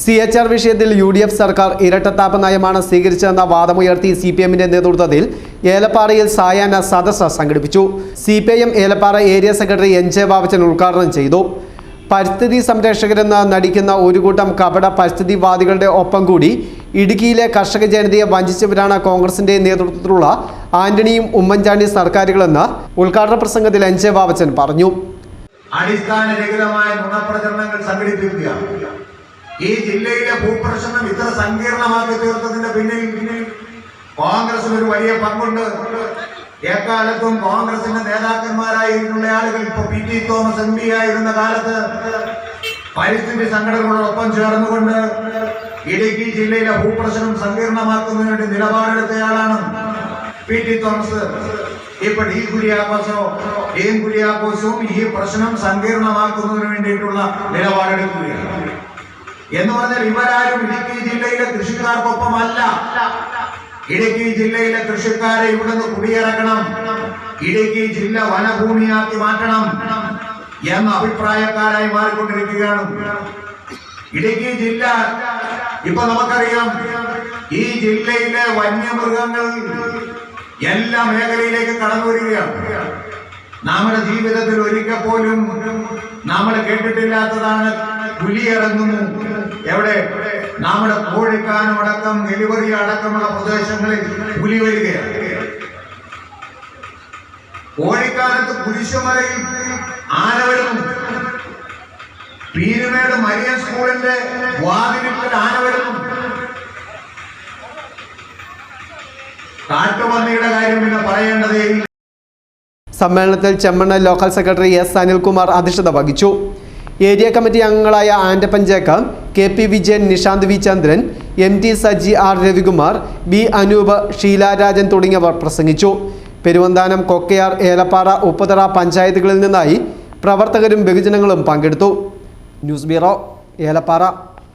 CHR വിഷയത്തിൽ UDF സർക്കാർ ഇരട്ടത്താപ്പ് നയമാണ് സ്വീകരിച്ചതെന്ന വാദമുയർത്തി CPMന്റെ നേതൃത്വത്തിൽ ഏലപ്പാറയിൽ സായാഹ്ന സദസ്സ് സംഘടിപ്പിച്ചു. CPIM Elappara area secretary NJ Babachan ഉദ്ഘാടനം ചെയ്തു. പരിസ്ഥിതി സംരക്ഷകരെന്ന് നടിക്കുന്ന ഒരു കൂട്ടം കപട പരിസ്ഥിതിവാദികളുടെ ഒപ്പം കൂടി ഇടുക്കിയിലെ കർഷക ജനതയെ വഞ്ചിച്ചവരാണ് കോൺഗ്രസിന്റെ നേതൃത്വത്തിലുള്ള ആന്റണിയും ഉമ്മൻചാണ്ടി സർക്കാരുകളെന്ന് ഉദ്ഘാടന പ്രസംഗത്തിൽ NJ ബാബച്ചൻ പറഞ്ഞു. അടിസ്ഥാനരഹിതമായ നുണപ്രചരണങ്ങൾ സംഘടിപ്പിക്കുക, ഈ ജില്ലയിലെ ഭൂപ്രശ്നം ഇത്ര സങ്കീർണമാക്കി തീർത്തതിന്റെ പിന്നിൽ കോൺഗ്രസിന് ഒരു വലിയ പങ്കുണ്ട്. എക്കാലത്തും കോൺഗ്രസിന്റെ നേതാക്കന്മാരായിട്ടുള്ള ആളുകൾ, ഇപ്പൊ PT തോമസ് MP ആയിരുന്ന കാലത്ത് പരിസ്ഥിതി സംഘടനകളോടൊപ്പം ചേർന്നുകൊണ്ട് ഇടുക്കി ജില്ലയിലെ ഭൂപ്രശ്നം സങ്കീർണമാക്കുന്നതിന് വേണ്ടി നിലപാടെടുത്തയാളാണ് PT തോമസ്. ഇപ്പൊ ഡി കുര്യാക്കോസും ഈ പ്രശ്നം സങ്കീർണമാക്കുന്നതിന് വേണ്ടിയിട്ടുള്ള നിലപാടെടുക്കുകയാണ്. എന്ന് പറഞ്ഞാൽ ഇവരാരും ഇടുക്കി ജില്ലയിലെ കൃഷിക്കാർക്കൊപ്പമല്ല. ഇടുക്കി ജില്ലയിലെ കൃഷിക്കാരെ ഇവിടുന്ന് കുടിയിറക്കണം, ഇടുക്കി ജില്ല വനഭൂമിയാക്കി മാറ്റണം എന്ന അഭിപ്രായക്കാരായി മാറിക്കൊണ്ടിരിക്കുകയാണ്. ഇടുക്കി ജില്ല ഇപ്പൊ നമുക്കറിയാം, ഈ ജില്ലയിലെ വന്യമൃഗങ്ങൾ എല്ലാ മേഖലയിലേക്ക് കടന്നു വരികയാണ്. നമ്മുടെ ജീവിതത്തിൽ ഒരിക്കൽ പോലും നമ്മൾ കേട്ടിട്ടില്ലാത്തതാണ് പുലി ഇറങ്ങുന്നു. എവിടെ? നമ്മുടെ കോഴിക്കാനം അടക്കം എലിവറി അടക്കമുള്ള പ്രദേശങ്ങളിൽ പുലി വരികയാണ്. കോഴിക്കാനത്ത് കുരിശുമലയിൽ ആന വരുന്നു. പീരുമേട് മരിയൻ സ്കൂളിന്റെ വാതിലിൽ ആന വരുന്നു. കാട്ടുപന്നിയുടെ കാര്യം പിന്നെ പറയേണ്ടതേ. സമ്മേളനത്തിൽ Chemmanna local secretary S Anilkumar അധ്യക്ഷത വഹിച്ചു. ഏരിയ കമ്മിറ്റി അംഗങ്ങളായ Andappan Jacob, KP Vijayan, Nishanth V Chandran, MT Saji, R Ravikumar, B Anoop, Sheelarajan തുടങ്ങിയവർ പ്രസംഗിച്ചു. പെരുവന്താനം, കൊക്കയാർ, ഏലപ്പാറ, ഉപ്പുതറ പഞ്ചായത്തുകളിൽ നിന്നായി പ്രവർത്തകരും ബഹുജനങ്ങളും പങ്കെടുത്തു. News bureau, Elappara.